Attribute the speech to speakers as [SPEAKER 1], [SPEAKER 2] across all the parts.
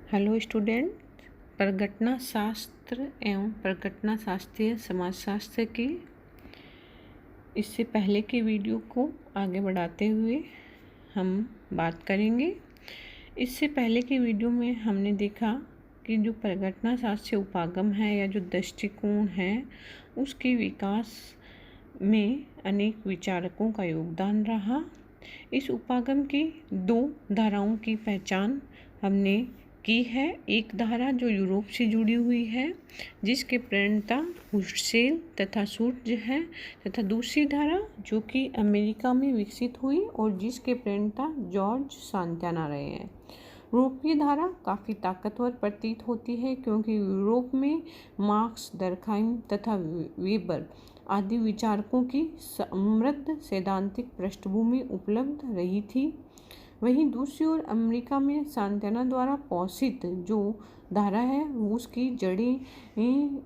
[SPEAKER 1] Hello student. प्रघटना शास्त्र एवं प्रघटना शास्त्रीय समाजशास्त्र की इससे पहले की वीडियो को आगे बढ़ाते हुए हम बात करेंगे। इससे पहले की वीडियो में हमने देखा कि जो प्रघटना शास्त्रीय उपागम है या जो दृष्टिकोण है उसके विकास में अनेक विचारकों का योगदान रहा। इस उपागम की दो धाराओं की पहचान हमने की है। एक धारा जो यूरोप से जुड़ी हुई है जिसके प्रणेता हुसेल तथा सूर्य है, तथा दूसरी धारा जो कि अमेरिका में विकसित हुई और जिसके प्रणेता जॉर्ज सांताना रहे हैं। यूरोपीय धारा काफ़ी ताकतवर प्रतीत होती है क्योंकि यूरोप में मार्क्स, दर्खाइम तथा वेबर आदि विचारकों की समृद्ध सैद्धांतिक पृष्ठभूमि उपलब्ध रही थी। वहीं दूसरी ओर अमेरिका में सांताना द्वारा पोषित जो धारा है उसकी जड़ें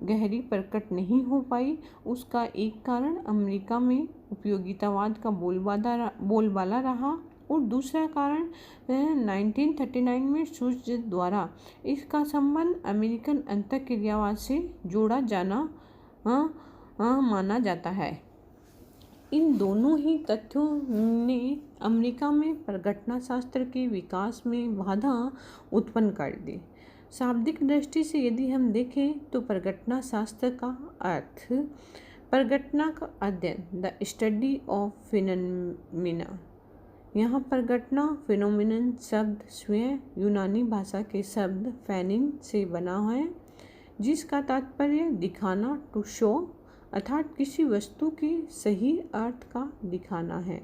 [SPEAKER 1] गहरी प्रकट नहीं हो पाई। उसका एक कारण अमेरिका में उपयोगितावाद का बोलबाला रहा और दूसरा कारण 1939 में सूर्य द्वारा इसका संबंध अमेरिकन अंतःक्रियावाद से जोड़ा जाना माना जाता है। इन दोनों ही तथ्यों ने अमेरिका में प्रघटना शास्त्र के विकास में बाधा उत्पन्न कर दी। शाब्दिक दृष्टि से यदि हम देखें तो प्रघटना शास्त्र का अर्थ प्रघटना का अध्ययन, द स्टडी ऑफ फिनोमिना। यहाँ प्रघटना फिनोमिनन शब्द स्वयं यूनानी भाषा के शब्द फैनिन से बना है जिसका तात्पर्य दिखाना, टू शो, अर्थात किसी वस्तु की सही अर्थ का दिखाना है।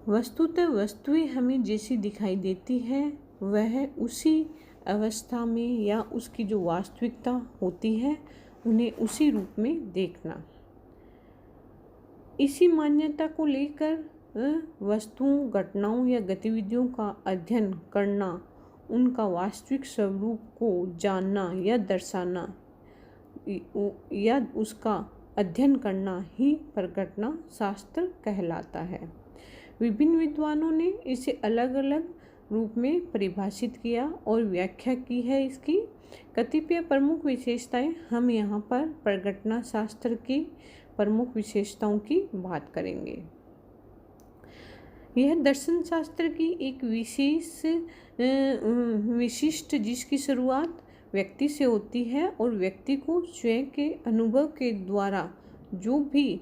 [SPEAKER 1] वस्तुतः वस्तुएं हमें जैसी दिखाई देती है वह उसी अवस्था में या उसकी जो वास्तविकता होती है उन्हें उसी रूप में देखना। इसी मान्यता को लेकर वस्तुओं, घटनाओं या गतिविधियों का अध्ययन करना, उनका वास्तविक स्वरूप को जानना या दर्शाना या उसका अध्ययन करना ही प्रघटना शास्त्र कहलाता है। विभिन्न विद्वानों ने इसे अलग अलग रूप में परिभाषित किया और व्याख्या की है। इसकी कतिपय प्रमुख विशेषताएं हम यहाँ पर प्रघटना शास्त्र की प्रमुख विशेषताओं की बात करेंगे। यह दर्शन शास्त्र की एक विशिष्ट जिसकी शुरुआत व्यक्ति से होती है और व्यक्ति को स्वयं के अनुभव के द्वारा जो भी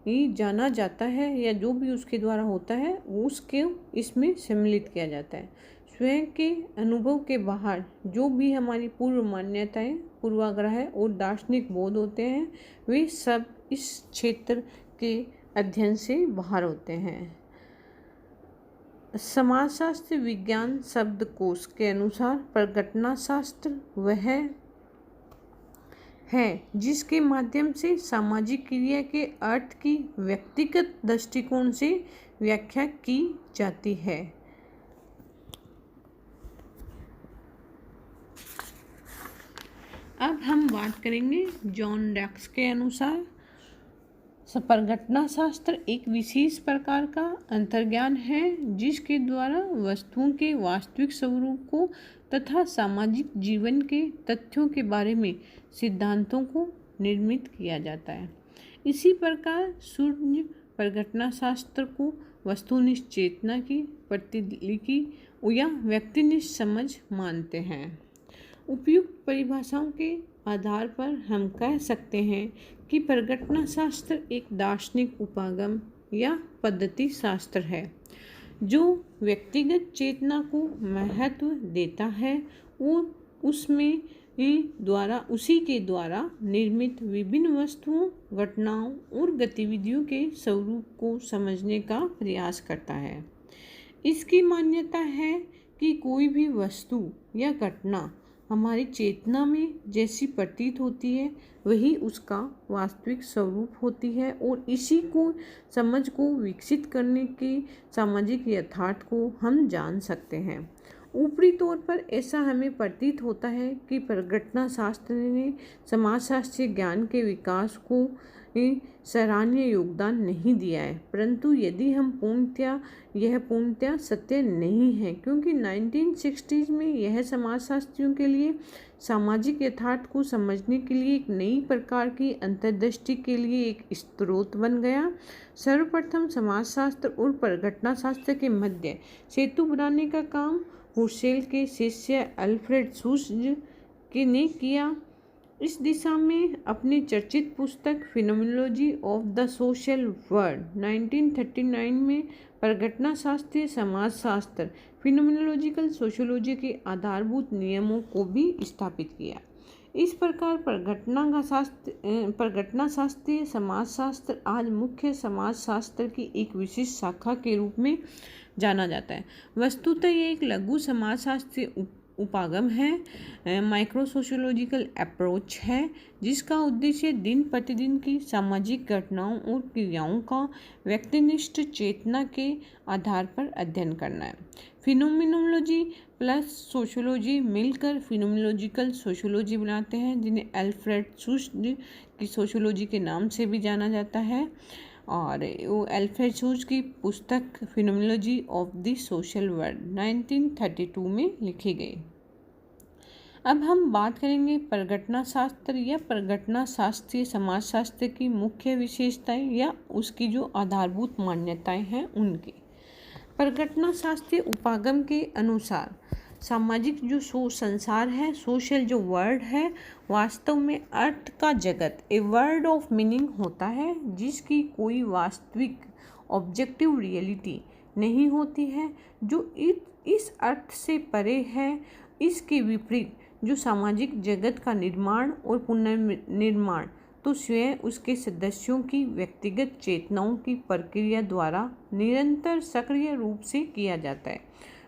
[SPEAKER 1] जाना जाता है या जो भी उसके द्वारा होता है उसके इसमें सम्मिलित किया जाता है। स्वयं के अनुभव के बाहर जो भी हमारी पूर्व मान्यताएं, पूर्वाग्रह और दार्शनिक बोध होते हैं वे सब इस क्षेत्र के अध्ययन से बाहर होते हैं। समाजशास्त्र विज्ञान शब्दकोश के अनुसार प्रघटना शास्त्र वह है जिसके माध्यम से सामाजिक क्रिया के अर्थ की व्यक्तिगत दृष्टिकोण से व्याख्या की जाती है। अब हम बात करेंगे जॉन डक्स के अनुसार प्रघटना शास्त्र एक विशेष प्रकार का अंतर्ज्ञान है जिसके द्वारा वस्तुओं के वास्तविक स्वरूप को तथा सामाजिक जीवन के तथ्यों के बारे में सिद्धांतों को निर्मित किया जाता है। इसी प्रकार सूर्य प्रघटना शास्त्र को वस्तुनिष्ठ चेतना की प्रतिलिपि या व्यक्तिनिष्ठ समझ मानते हैं। उपयुक्त परिभाषाओं के आधार पर हम कह सकते हैं कि प्रघटना शास्त्र एक दार्शनिक उपागम या पद्धति शास्त्र है जो व्यक्तिगत चेतना को महत्व देता है और उसमें उसी के द्वारा निर्मित विभिन्न वस्तुओं, घटनाओं और गतिविधियों के स्वरूप को समझने का प्रयास करता है। इसकी मान्यता है कि कोई भी वस्तु या घटना हमारी चेतना में जैसी प्रतीत होती है वही उसका वास्तविक स्वरूप होती है और इसी को समझ को विकसित करने के सामाजिक यथार्थ को हम जान सकते हैं। ऊपरी तौर पर ऐसा हमें प्रतीत होता है कि प्रघटना शास्त्र ने समाजशास्त्रीय ज्ञान के विकास को सराहनीय योगदान नहीं दिया है, परंतु यदि हम पूर्णतया सत्य नहीं है, क्योंकि 1960s में यह समाजशास्त्रियों के लिए सामाजिक यथार्थ को समझने के लिए एक नई प्रकार की अंतर्दृष्टि के लिए एक स्रोत बन गया। सर्वप्रथम समाजशास्त्र और परिघटना शास्त्र के मध्य सेतु बनाने का काम हुसेल के शिष्य अल्फ्रेड शुल्ट्ज ने किया। इस दिशा में अपनी चर्चित पुस्तक phenomenology of the social world 1939 में परिघटना शास्त्रीय समाजशास्त्र फिनोमिनोलॉजिकल सोशियोलॉजी के आधारभूत नियमों को भी स्थापित किया। इस प्रकार परिघटना शास्त्रीय समाजशास्त्र आज मुख्य समाजशास्त्र की एक विशिष्ट शाखा के रूप में जाना जाता है। वस्तुतः ये एक लघु समाजशास्त्रीय उपागम है, माइक्रो सोशियोलॉजिकल अप्रोच है, जिसका उद्देश्य दिन प्रतिदिन की सामाजिक घटनाओं और क्रियाओं का व्यक्तिनिष्ठ चेतना के आधार पर अध्ययन करना है। फिनोमिनोलॉजी प्लस सोशियोलॉजी मिलकर फिनोमिनोलॉजिकल सोशियोलॉजी बनाते हैं, जिन्हें अल्फ्रेड शुल्ट्ज की सोशियोलॉजी के नाम से भी जाना जाता है। और वो अल्फ्रेड शुल्ट्ज की पुस्तक phenomenology of the social world 1932 में लिखी गई। अब हम बात करेंगे परिघटना शास्त्र या परिघटना शास्त्रीय समाजशास्त्र की मुख्य विशेषताएं या उसकी जो आधारभूत मान्यताएं हैं उनकी। परिघटना शास्त्रीय उपागम के अनुसार सामाजिक जो संसार है, सोशल जो वर्ड है, वास्तव में अर्थ का जगत, ए वर्ड ऑफ मीनिंग होता है, जिसकी कोई वास्तविक ऑब्जेक्टिव रियलिटी नहीं होती है, जो इस अर्थ से परे है। इसके विपरीत जो सामाजिक जगत का निर्माण और पुनर्निर्माण तो स्वयं उसके सदस्यों की व्यक्तिगत चेतनाओं की प्रक्रिया द्वारा निरंतर सक्रिय रूप से किया जाता है।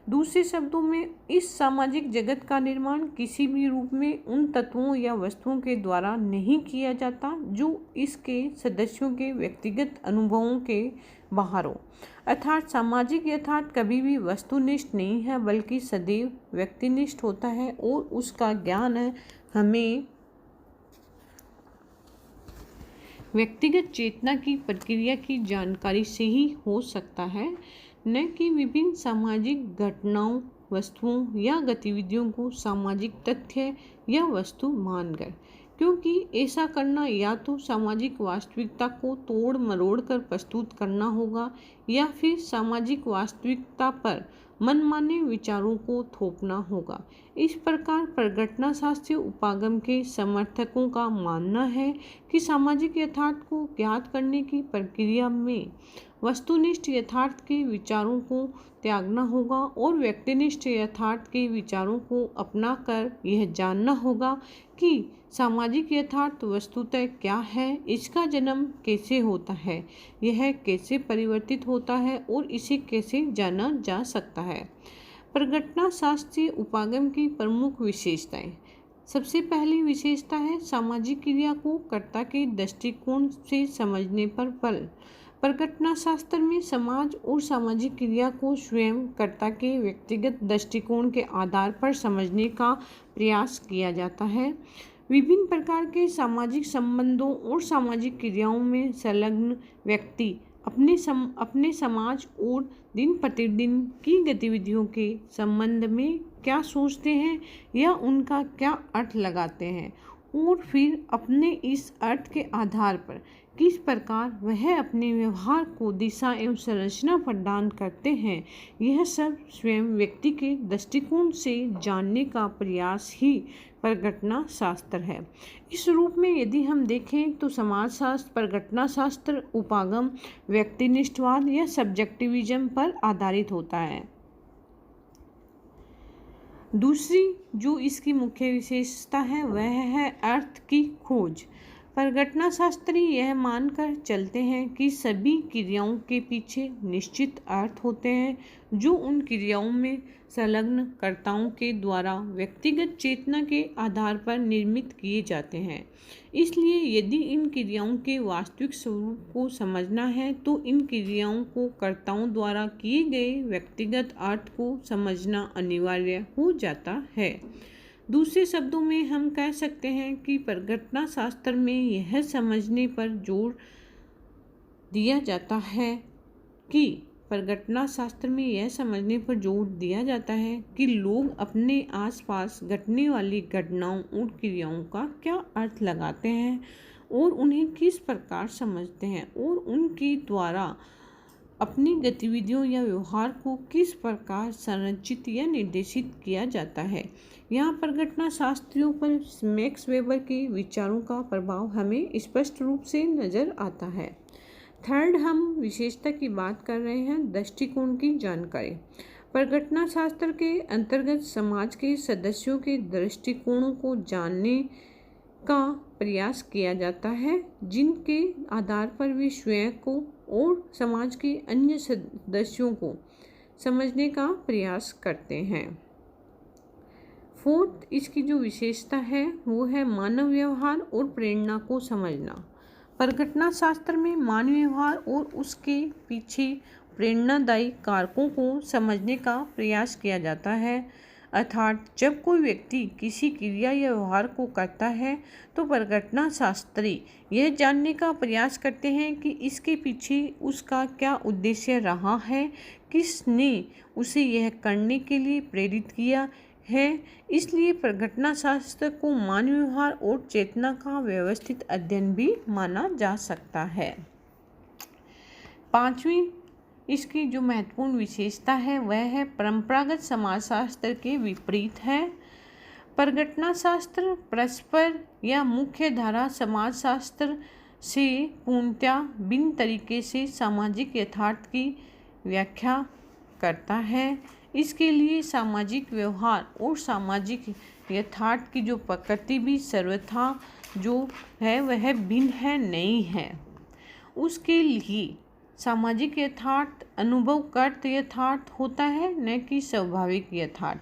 [SPEAKER 1] दूसरे शब्दों में, इस सामाजिक जगत का निर्माण किसी भी रूप में उन तत्वों या वस्तुओं के द्वारा नहीं किया जाता जो इसके सदस्यों के व्यक्तिगत अनुभवों के बाहर हो। अर्थात सामाजिक यथार्थ कभी भी वस्तुनिष्ठ नहीं है, बल्कि सदैव व्यक्तिनिष्ठ होता है और उसका ज्ञान हमें व्यक्तिगत चेतना की प्रक्रिया की जानकारी से ही हो सकता है, न कि विभिन्न सामाजिक घटनाओं, वस्तुओं या गतिविधियों को सामाजिक तथ्य या वस्तु मानकर, क्योंकि ऐसा करना या तो सामाजिक वास्तविकता को तोड़ मरोड़ कर प्रस्तुत करना होगा या फिर सामाजिक वास्तविकता पर मनमाने विचारों को थोपना होगा। इस प्रकार परिघटना शास्त्रीय उपागम के समर्थकों का मानना है कि सामाजिक यथार्थ को ज्ञात करने की प्रक्रिया में वस्तुनिष्ठ यथार्थ के विचारों को त्यागना होगा और व्यक्तिनिष्ठ यथार्थ के विचारों को अपनाकर यह जानना होगा कि सामाजिक यथार्थ वस्तुतः क्या है, इसका जन्म कैसे होता है, यह कैसे परिवर्तित होता है और इसे कैसे जाना जा सकता है। परिघटना शास्त्रीय उपागम की प्रमुख विशेषताएं। सबसे पहली विशेषता है सामाजिक क्रिया को कर्ता के दृष्टिकोण से समझने पर बल। परिघटना शास्त्र में समाज और सामाजिक क्रिया को स्वयं कर्ता के व्यक्तिगत दृष्टिकोण के आधार पर समझने का प्रयास किया जाता है। विभिन्न प्रकार के सामाजिक संबंधों और सामाजिक क्रियाओं में संलग्न व्यक्ति अपने समाज और दिन प्रतिदिन की गतिविधियों के संबंध में क्या सोचते हैं या उनका क्या अर्थ लगाते हैं और फिर अपने इस अर्थ के आधार पर किस प्रकार वह अपने व्यवहार को दिशा एवं संरचना प्रदान करते हैं, यह सब स्वयं व्यक्ति के दृष्टिकोण से जानने का प्रयास ही परिघटना शास्त्र है। इस रूप में यदि हम देखें तो समाजशास्त्र परिघटना शास्त्र उपागम व्यक्तिनिष्ठवाद या सब्जेक्टिविज्म पर आधारित होता है। दूसरी जो इसकी मुख्य विशेषता है वह है अर्थ की खोज। परिघटना शास्त्री यह मानकर चलते हैं कि सभी क्रियाओं के पीछे निश्चित अर्थ होते हैं जो उन क्रियाओं में संलग्न कर्ताओं के द्वारा व्यक्तिगत चेतना के आधार पर निर्मित किए जाते हैं। इसलिए यदि इन क्रियाओं के वास्तविक स्वरूप को समझना है तो इन क्रियाओं को कर्ताओं द्वारा किए गए व्यक्तिगत अर्थ को समझना अनिवार्य हो जाता है। दूसरे शब्दों में हम कह सकते हैं कि परिघटना शास्त्र में यह समझने पर जोर दिया जाता है कि लोग अपने आसपास घटने वाली घटनाओं और क्रियाओं का क्या अर्थ लगाते हैं और उन्हें किस प्रकार समझते हैं और उनके द्वारा अपनी गतिविधियों या व्यवहार को किस प्रकार संरचित या निर्देशित किया जाता है। यहाँ परिघटना शास्त्रियों पर मैक्स वेबर के विचारों का प्रभाव हमें स्पष्ट रूप से नजर आता है। थर्ड, हम विशेषता की बात कर रहे हैं, दृष्टिकोण की जानकारी। परिघटना शास्त्र के अंतर्गत समाज के सदस्यों के दृष्टिकोणों को जानने का प्रयास किया जाता है, जिनके आधार पर वे स्वयं को और समाज के अन्य सदस्यों को समझने का प्रयास करते हैं। फोर्थ, इसकी जो विशेषता है वो है मानव व्यवहार और प्रेरणा को समझना। परिघटना शास्त्र में मानव व्यवहार और उसके पीछे प्रेरणादायी कारकों को समझने का प्रयास किया जाता है, अर्थात जब कोई व्यक्ति किसी क्रिया या व्यवहार को करता है तो परिघटना शास्त्री यह जानने का प्रयास करते हैं कि इसके पीछे उसका क्या उद्देश्य रहा है, किसने उसे यह करने के लिए प्रेरित किया है। इसलिए परिघटना शास्त्र को मानव व्यवहार और चेतना का व्यवस्थित अध्ययन भी माना जा सकता है। पांचवी, इसकी जो महत्वपूर्ण विशेषता है वह है परंपरागत समाजशास्त्र के विपरीत है। परिघटना शास्त्र परस्पर या मुख्य धारा समाजशास्त्र से पूर्णतया भिन्न तरीके से सामाजिक यथार्थ की व्याख्या करता है। इसके लिए सामाजिक व्यवहार और सामाजिक यथार्थ की जो प्रकृति भी सर्वथा जो है वह भिन्न है, नहीं है। उसके लिए सामाजिक यथार्थ अनुभवकृत यथार्थ होता है, न कि स्वाभाविक यथार्थ।